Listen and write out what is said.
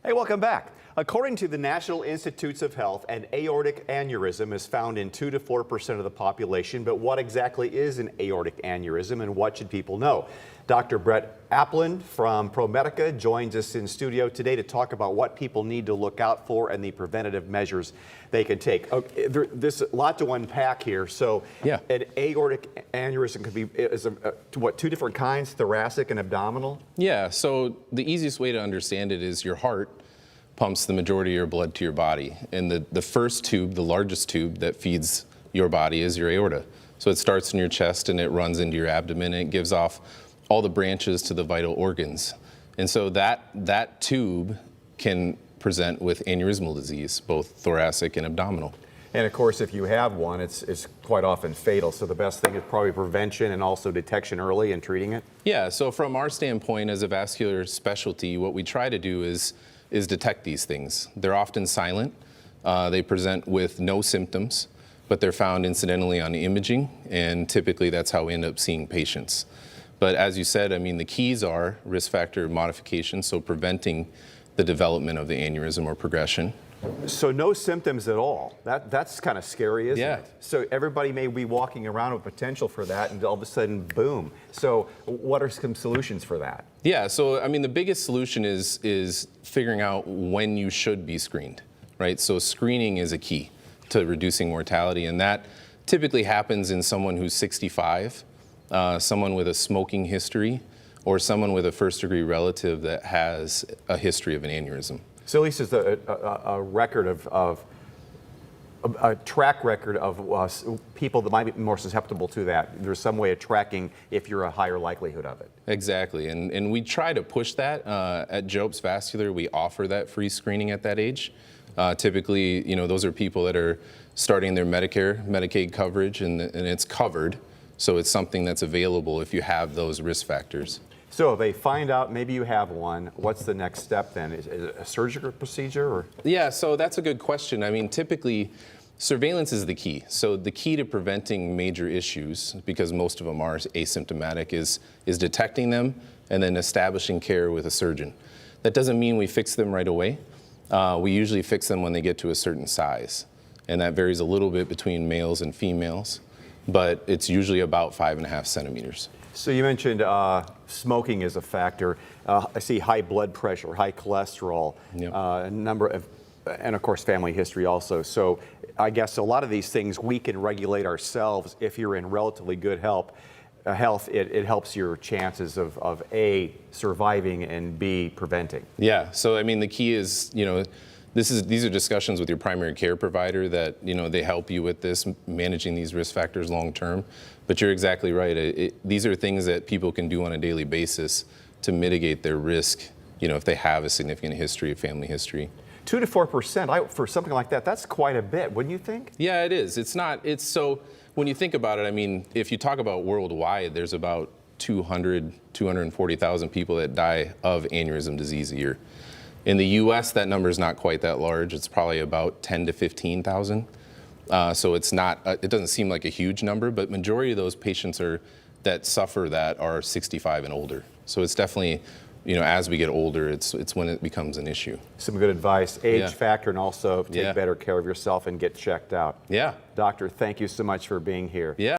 Hey, welcome back. According to the National Institutes of Health, an aortic aneurysm is found in 2 to 4% of the population. But what exactly is an aortic aneurysm and what should people know? Dr. Brett Aplin from ProMedica joins us in studio today to talk about what people need to look out for and the preventative measures they can take. Okay, there's a lot to unpack here. So an aortic aneurysm could be, what, two different kinds, thoracic and abdominal? Yeah, so the easiest way to understand it is your heart pumps the majority of your blood to your body. And the first tube, the largest tube that feeds your body is your aorta. So it starts in your chest and it runs into your abdomen and it gives off all the branches to the vital organs. And so that tube can present with aneurysmal disease, both thoracic and abdominal. And of course, if you have one, it's quite often fatal. So the best thing is probably prevention and also detection early and treating it? Yeah, so from our standpoint as a vascular specialty, what we try to do is detect these things. They're often silent. They present with no symptoms, but they're found incidentally on imaging, and typically that's how we end up seeing patients. But as you said, I mean, the keys are risk factor modification, so preventing the development of the aneurysm or progression. So no symptoms at all. That's kind of scary, isn't it? So everybody may be walking around with potential for that, and all of a sudden, boom. So what are some solutions for that? Yeah, so I mean, the biggest solution is figuring out when you should be screened, right? So screening is a key to reducing mortality, and that typically happens in someone who's 65, someone with a smoking history, or someone with a first-degree relative that has a history of an aneurysm. So at least it's a record of a track record of people that might be more susceptible to that. There's some way of tracking if you're a higher likelihood of it. Exactly, and we try to push that. At Jobs Vascular, we offer that free screening at that age. Typically, you know, those are people that are starting their Medicare, Medicaid coverage, and it's covered. So it's something that's available if you have those risk factors. So if they find out maybe you have one, what's the next step then? Is it a surgical procedure? Or? Yeah, so that's a good question. I mean, typically, surveillance is the key. So the key to preventing major issues, because most of them are asymptomatic, is detecting them and then establishing care with a surgeon. That doesn't mean we fix them right away. We usually fix them when they get to a certain size. And that varies a little bit between males and females, but it's usually about 5.5 centimeters. So you mentioned smoking is a factor. I see high blood pressure, high cholesterol, a number of, and of course family history also. So I guess a lot of these things we can regulate ourselves. If you're in relatively good health, it helps your chances of A, surviving, and B, preventing. Yeah, so I mean the key is, you know, these are discussions with your primary care provider that, you know, they help you with this, managing these risk factors long term. But you're exactly right. These are things that people can do on a daily basis to mitigate their risk, you know, if they have a significant history, of family history. 2 to 4%, for something like that, that's quite a bit, wouldn't you think? Yeah, it is. So when you think about it, I mean, if you talk about worldwide, there's about 240,000 people that die of aneurysm disease a year. In the US, that number is not quite that large. It's probably about 10 to 15,000. So it's not, it doesn't seem like a huge number, but majority of those patients that suffer that are 65 and older. So it's definitely, you know, as we get older, it's when it becomes an issue. Some good advice, age factor, and also take better care of yourself and get checked out. Yeah. Doctor, thank you so much for being here. Yeah.